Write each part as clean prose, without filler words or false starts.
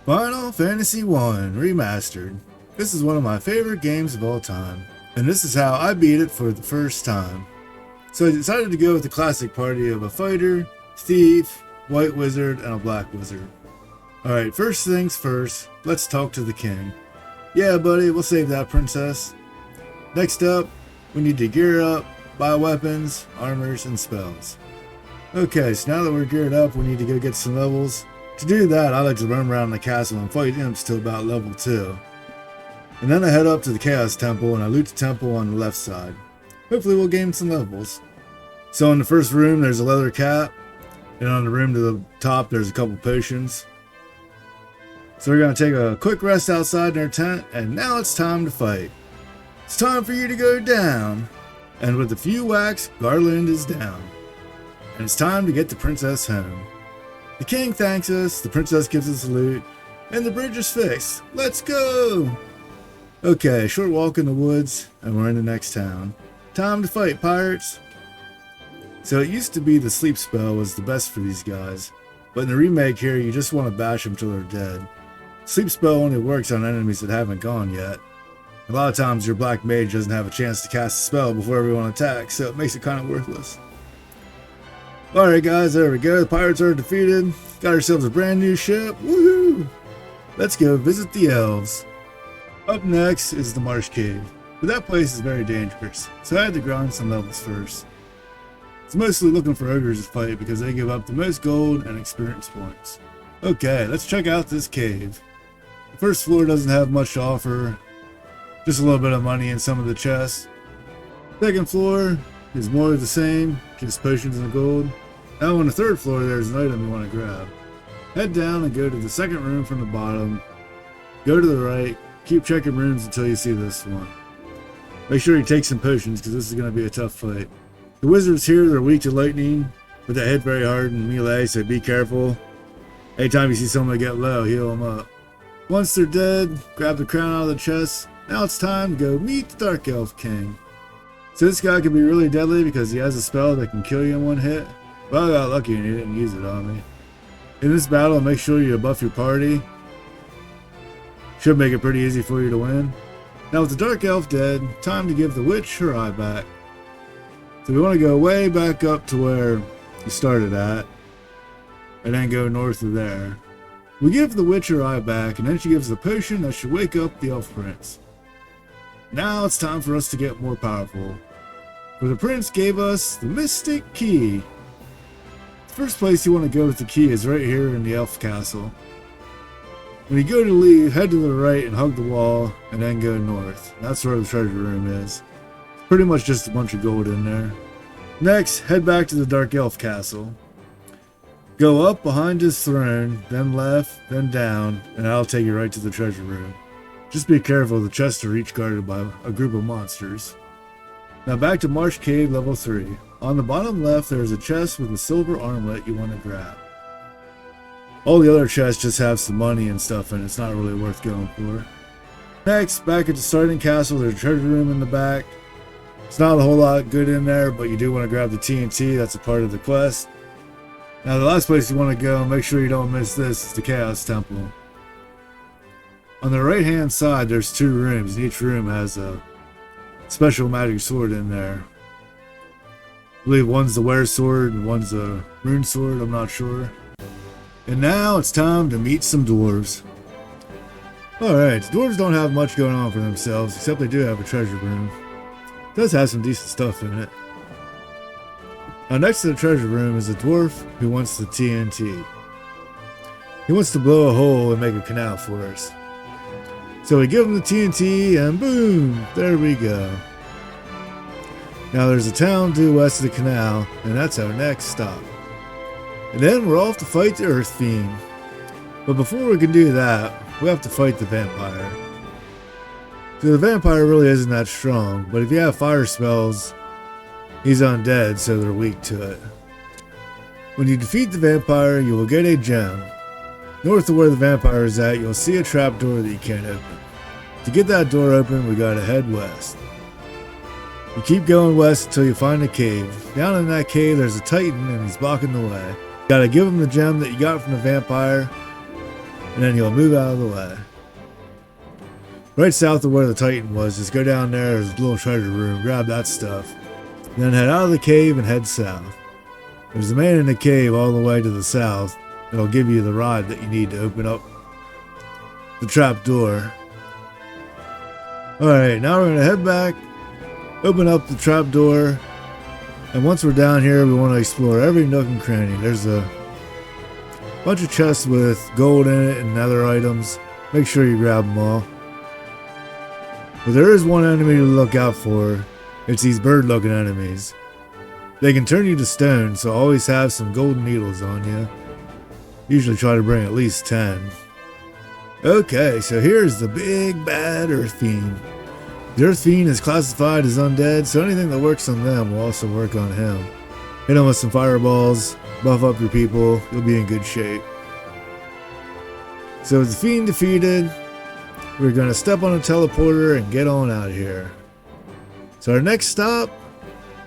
Final Fantasy 1 Remastered. This is one of my favorite games of all time, and this is how I beat it for the first time. So I decided to go with the classic party of a fighter, thief, white wizard, and a black wizard. Alright, first things first, let's talk to the king. Yeah buddy, we'll save that princess. Next up, we need to gear up, buy weapons, armors, and spells. Okay, so now that we're geared up, we need to go get some levels. To do that, I like to run around the castle and fight imps till about level 2. And then I head up to the Choas Temple and I loot the temple on the left side. Hopefully we'll gain some levels. So in the first room there's a leather cap, and on the room to the top there's a couple potions. So we're going to take a quick rest outside in our tent, and now it's time to fight. It's time for you to go down. And with a few whacks, Garland is down. And it's time to get the princess home. The king thanks us, the princess gives us a loot, and the bridge is fixed. Let's go! Okay, short walk in the woods, and we're in the next town. Time to fight, pirates! So it used to be the sleep spell was the best for these guys, but in the remake here, you just want to bash them till they're dead. Sleep spell only works on enemies that haven't gone yet. A lot of times your black mage doesn't have a chance to cast a spell before everyone attacks, so it makes it kind of worthless. Alright guys, there we go. The pirates are defeated. Got ourselves a brand new ship. Woohoo! Let's go visit the elves. Up next is the Marsh Cave, but that place is very dangerous, so I had to grind some levels first. It's mostly looking for ogres to fight because they give up the most gold and experience points. Okay, let's check out this cave. The first floor doesn't have much to offer, just a little bit of money in some of the chests. Second floor is more of the same, just potions and gold. Now on the third floor there's an item you want to grab. Head down and go to the second room from the bottom. Go to the right, keep checking rooms until you see this one. Make sure you take some potions because this is going to be a tough fight. The wizards here, they're weak to lightning, but they hit very hard in melee, so be careful. Anytime you see someone get low, heal them up. Once they're dead, grab the crown out of the chest. Now it's time to go meet the Dark Elf King. So this guy can be really deadly because he has a spell that can kill you in one hit. Well, I got lucky and he didn't use it on me. In this battle, make sure you buff your party. Should make it pretty easy for you to win. Now with the Dark Elf dead, time to give the witch her eye back. So we want to go way back up to where you started at, and then go north of there. We give the witch her eye back, and then she gives the potion that should wake up the elf prince. Now it's time for us to get more powerful. For the prince gave us the mystic key. The first place you want to go with the key is right here in the elf castle. When you go to leave, head to the right and hug the wall, and then go north. That's where the treasure room is. Pretty much just a bunch of gold in there. Next, head back to the Dark Elf Castle. Go up behind his throne, then left, then down, and that'll take you right to the treasure room. Just be careful, the chests are each guarded by a group of monsters. Now back to Marsh Cave level 3. On the bottom left there is a chest with a silver armlet you want to grab. All the other chests just have some money and stuff and it's not really worth going for. Next, back at the starting castle there's a treasure room in the back. It's not a whole lot good in there, but you do want to grab the TNT, that's a part of the quest. Now the last place you want to go, make sure you don't miss this, is the Choas Temple. On the right hand side there's 2 rooms, and each room has a special magic sword in there. I believe one's the wear sword and one's a rune sword, I'm not sure. And now it's time to meet some dwarves. Alright, dwarves don't have much going on for themselves, except they do have a treasure room. It does have some decent stuff in it. Now next to the treasure room is a dwarf who wants the TNT. He wants to blow a hole and make a canal for us. So we give him the TNT and boom, there we go. Now there's a town due west of the canal, and that's our next stop. And then we're off to fight the Earth Fiend. But before we can do that, we have to fight the vampire. So the vampire really isn't that strong, but if you have fire spells, he's undead, so they're weak to it. When you defeat the vampire, you will get a gem. North of where the vampire is at, you'll see a trapdoor that you can't open. To get that door open, we gotta head west. You keep going west until you find a cave. Down in that cave, there's a titan and he's blocking the way. You gotta give him the gem that you got from the vampire, and then you'll move out of the way. Right south of where the Titan was, just go down there, there's a little treasure room, grab that stuff. Then head out of the cave and head south. There's a man in the cave all the way to the south. It'll give you the rod that you need to open up the trap door. Alright, now we're going to head back, open up the trap door, and once we're down here, we want to explore every nook and cranny. There's a bunch of chests with gold in it and other items. Make sure you grab them all. But there is one enemy to look out for. It's these bird-looking enemies. They can turn you to stone, so always have some golden needles on you. Usually try to bring at least 10. Okay, so here's the big bad Earth Fiend. The Earth Fiend is classified as undead, so anything that works on them will also work on him. Hit him with some fireballs, buff up your people, you'll be in good shape. So with the Fiend defeated, we're going to step on a teleporter and get on out of here. So our next stop,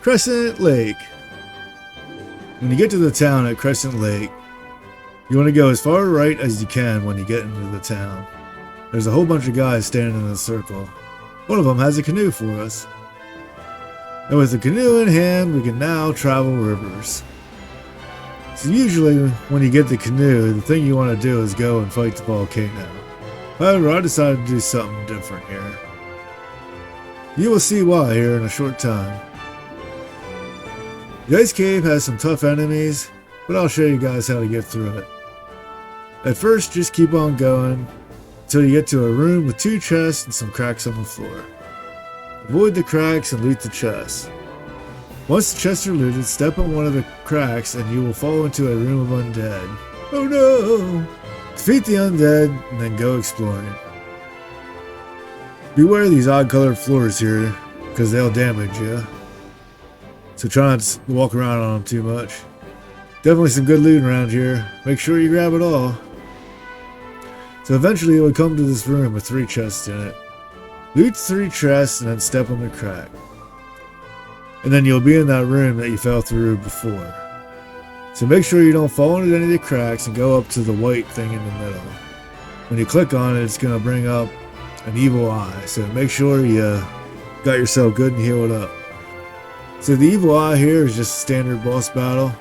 Crescent Lake. When you get to the town at Crescent Lake, you want to go as far right as you can when you get into the town. There's a whole bunch of guys standing in a circle. One of them has a canoe for us. And with the canoe in hand, we can now travel rivers. So usually when you get the canoe, the thing you want to do is go and fight the volcano. However, I decided to do something different here. You will see why here in a short time. The ice cave has some tough enemies, but I'll show you guys how to get through it. At first, just keep on going until you get to a room with 2 chests and some cracks on the floor. Avoid the cracks and loot the chests. Once the chests are looted, step on one of the cracks and you will fall into a room of undead. Oh no! Defeat the undead and then go exploring. Beware these odd colored floors here, because they'll damage you. So try not to walk around on them too much. Definitely some good loot around here. Make sure you grab it all. So eventually you'll come to this room with 3 chests in it. Loot 3 chests and then step on the crack. And then you'll be in that room that you fell through before. So make sure you don't fall into any of the cracks and go up to the white thing in the middle. When you click on it, it's going to bring up an evil eye. So make sure you got yourself good and healed up. So the evil eye here is just a standard boss battle.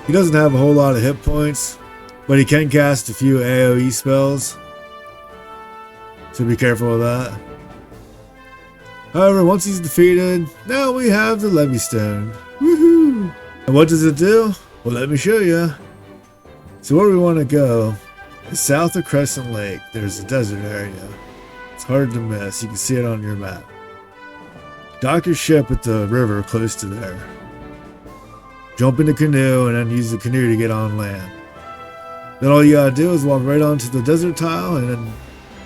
He doesn't have a whole lot of hit points, but he can cast a few AoE spells. So be careful of that. However, once he's defeated, now we have the Levy Stone. Woohoo! And what does it do? Well, let me show you. So where we want to go is south of Crescent Lake. There's a desert area. It's hard to miss. You can see it on your map. Dock your ship at the river close to there. Jump in the canoe and then use the canoe to get on land. Then all you gotta do is walk right onto the desert tile and then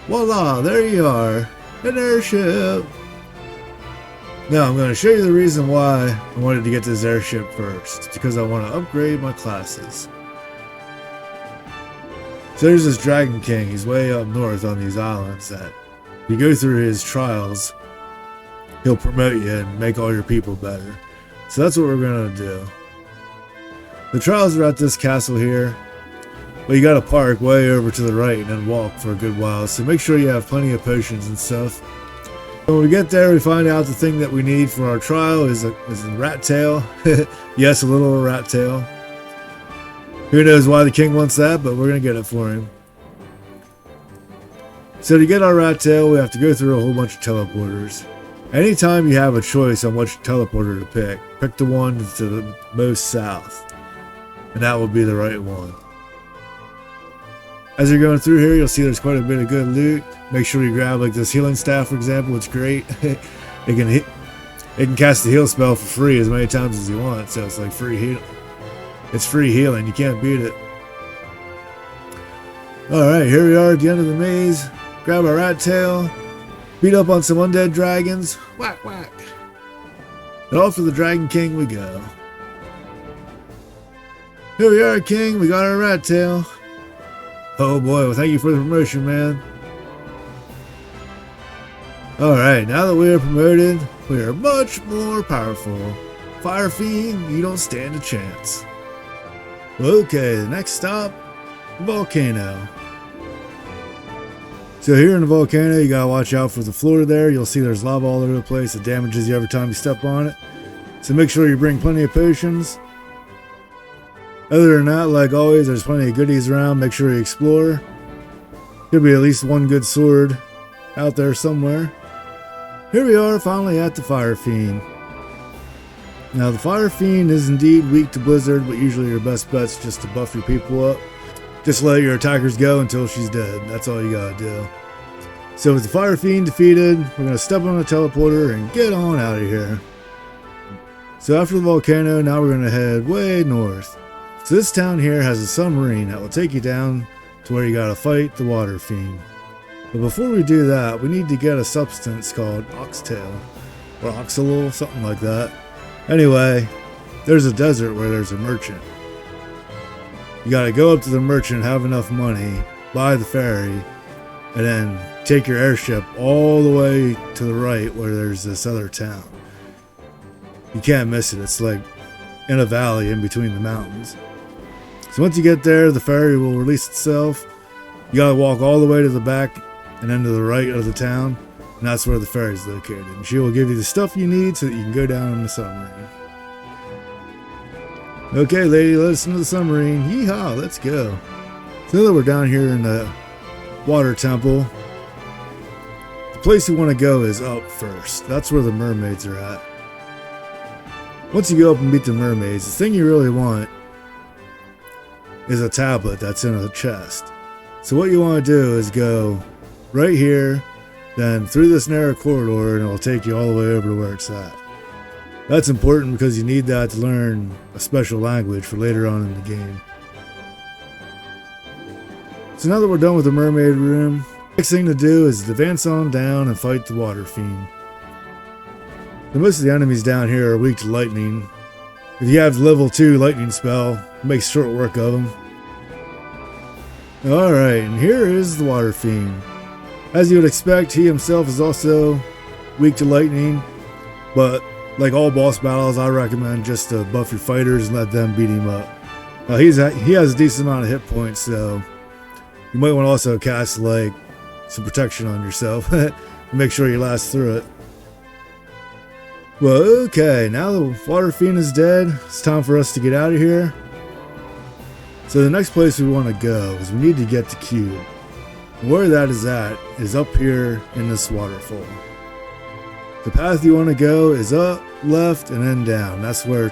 voila, there you are. An airship. Now I'm going to show you the reason why I wanted to get this airship first. It's because I want to upgrade my classes. So there's this Dragon King. He's way up north on these islands that if you go through his trials, he'll promote you and make all your people better. So that's what we're going to do. The trials are at this castle here, but you got to park way over to the right and then walk for a good while. So make sure you have plenty of potions and stuff. When we get there, we find out the thing that we need for our trial is a rat tail. Yes, a little rat tail. Who knows why the king wants that, but we're going to get it for him. So to get our rat tail, we have to go through a whole bunch of teleporters. Anytime you have a choice on which teleporter to pick the one to the most south. And that will be the right one. As you're going through here, you'll see there's quite a bit of good loot. Make sure you grab like this healing staff, for example. It's great. It can cast the heal spell for free as many times as you want. So it's like free heal. It's free healing. You can't beat it. Alright, here we are at the end of the maze. Grab our rat tail. Beat up on some undead dragons. Whack, whack. And off to the Dragon King we go. Here we are, King. We got our rat tail. Oh boy, well thank you for the promotion, man. Alright, now that we are promoted, we are much more powerful. Fire Fiend, you don't stand a chance. Okay, the next stop, volcano. So here in the volcano, you gotta watch out for the floor there. You'll see there's lava all over the place. It damages you every time you step on it. So make sure you bring plenty of potions. Other than that, like always, there's plenty of goodies around. Make sure you explore. Could be at least one good sword out there somewhere. Here we are, finally at the Fire Fiend. Now the Fire Fiend is indeed weak to Blizzard, but usually your best bet's just to buff your people up. Just let your attackers go until she's dead. That's all you gotta do. So with the Fire Fiend defeated, we're gonna step on the teleporter and get on out of here. So after the volcano, now we're gonna head way north. So this town here has a submarine that will take you down to where you gotta fight the Water Fiend. But before we do that, we need to get a substance called oxtail, or oxalol, something like that. Anyway, there's a desert where there's a merchant. You gotta go up to the merchant, have enough money, buy the ferry, and then take your airship all the way to the right where there's this other town. You can't miss it, it's like in a valley in between the mountains. So once you get there, the ferry will release itself. You gotta walk all the way to the back and then to the right of the town, and that's where the ferry is located. And she will give you the stuff you need so that you can go down in the submarine. Okay, lady, let us into the submarine. Yeehaw, let's go. So now that we're down here in the Water Temple, the place you want to go is up first. That's where the mermaids are at. Once you go up and meet the mermaids, the thing you really want is a tablet that's in a chest. So what you want to do is go right here, then through this narrow corridor, and it'll take you all the way over to where it's at. That's important because you need that to learn a special language for later on in the game. So now that we're done with the mermaid room, next thing to do is advance on down and fight the Water Fiend. Most of the enemies down here are weak to lightning. If you have level 2 lightning spell, it makes short work of them. Alright, and here is the Water Fiend. As you would expect, he himself is also weak to lightning, but like all boss battles, I recommend just to buff your fighters and let them beat him up. He has a decent amount of hit points, so you might want to also cast like some protection on yourself. Make sure you last through it. Well, okay, now the Water Fiend is dead. It's time for us to get out of here. So the next place we want to go is we need to get the cube. Where that is at is up here in this waterfall. The path you want to go is up, left, and then down. That's where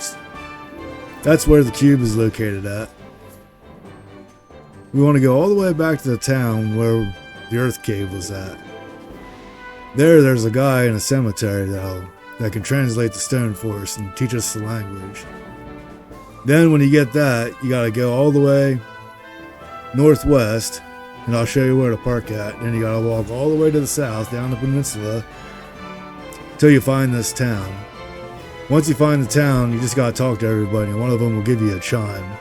the cube is located at. We want to go all the way back to the town where the Earth Cave was at. There's a guy in a cemetery that can translate the stone for us and teach us the language. Then when you get that, you gotta go all the way northwest, and I'll show you where to park at. Then you gotta walk all the way to the south, down the peninsula, till you find this town. Once you find the town, you just gotta talk to everybody, and one of them will give you a chime.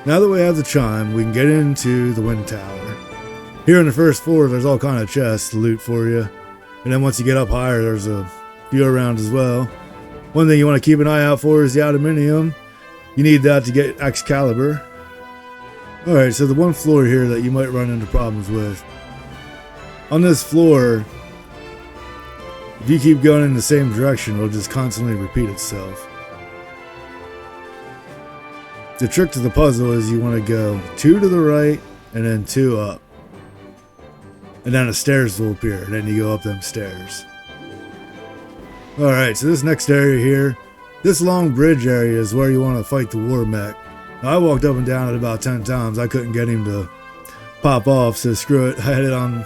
Now that we have the chime, we can get into the wind tower. Here on the first floor, there's all kind of chests to loot for you. And then once you get up higher, there's a few around as well. One thing you want to keep an eye out for is the aluminium. You need that to get Excalibur. Alright, so the one floor here that you might run into problems with. On this floor, if you keep going in the same direction, it'll just constantly repeat itself. The trick to the puzzle is you want to go 2 to the right and then 2 up. And then the stairs will appear, and then you go up them stairs. Alright, so this next area here, this long bridge area is where you want to fight the war mech. Now, I walked up and down it about 10 times. I couldn't get him to pop off, so screw it. I had it on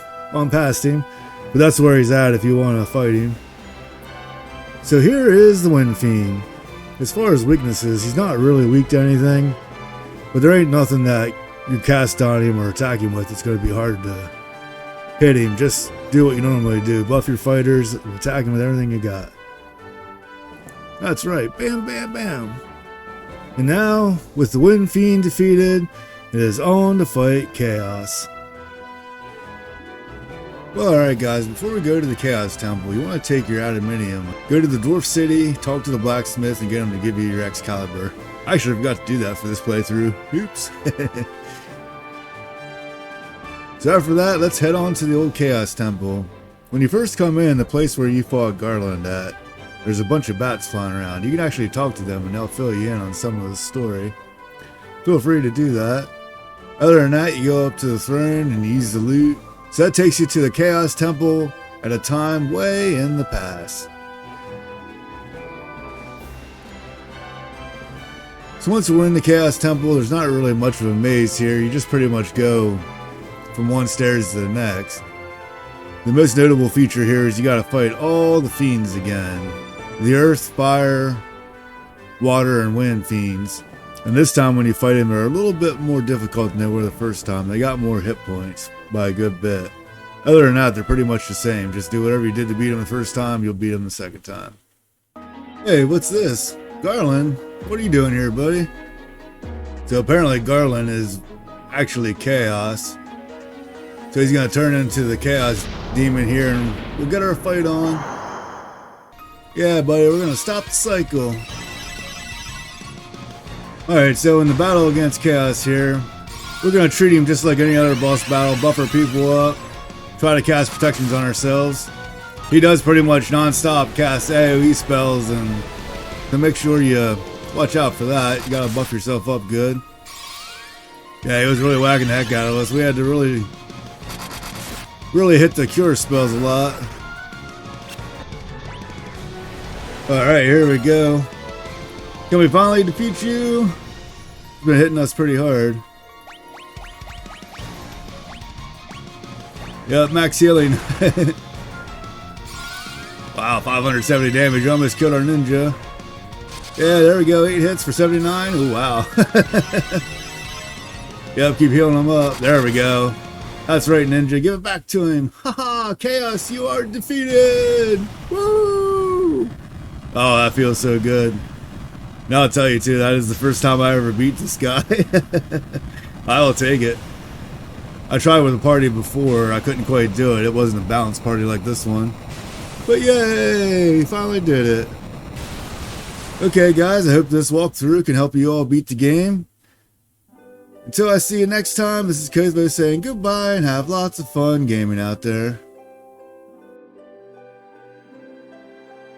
past him. But that's where he's at if you want to fight him. So here is the Wind Fiend. As far as weaknesses, he's not really weak to anything. But there ain't nothing that you cast on him or attack him with that's going to be hard to hit him. Just do what you normally do. Buff your fighters, attack him with everything you got. That's right. Bam, bam, bam. And now, with the Wind Fiend defeated, it is on to fight Chaos. Well, alright guys, before we go to the Choas Temple, you want to take your aluminium, go to the Dwarf City, talk to the blacksmith, and get him to give you your Excalibur. I should have forgot to do that for this playthrough. Oops. So after that, let's head on to the old Choas Temple. When you first come in, the place where you fought Garland at, there's a bunch of bats flying around. You can actually talk to them and they'll fill you in on some of the story. Feel free to do that. Other than that, you go up to the throne and use the loot. So that takes you to the Choas Temple at a time way in the past. So once we're in the Choas Temple, there's not really much of a maze here. You just pretty much go from one stairs to the next. The most notable feature here is you gotta fight all the fiends again. The earth, fire, water, and wind fiends. And this time when you fight them, they're a little bit more difficult than they were the first time. They got more hit points by a good bit. Other than that, they're pretty much the same. Just do whatever you did to beat them the first time, you'll beat them the second time. Hey, what's this? Garland, what are you doing here, buddy? So apparently Garland is actually Chaos. So he's gonna turn into the Chaos Demon here and we'll get our fight on. Yeah, buddy, we're gonna stop the cycle. Alright, so in the battle against Chaos here, we're gonna treat him just like any other boss battle, buffer people up, try to cast protections on ourselves. He does pretty much non-stop cast AoE spells, and to make sure you watch out for that, you gotta buff yourself up good. Yeah, he was really whacking the heck out of us. We had to really hit the cure spells a lot. Alright, here we go. Can we finally defeat you? He's been hitting us pretty hard. Yep, max healing. Wow, 570 damage. You almost killed our ninja. Yeah, there we go. 8 hits for 79. Oh, wow. Yep, keep healing him up. There we go. That's right, ninja. Give it back to him. Haha, Chaos, you are defeated. Woo! Oh, that feels so good. Now I'll tell you too, that is the first time I ever beat this guy. I will take it. I tried with a party before. I couldn't quite do it. It wasn't a balanced party like this one. But yay! Finally did it. Okay guys, I hope this walkthrough can help you all beat the game. Until I see you next time, this is Cosmo saying goodbye and have lots of fun gaming out there.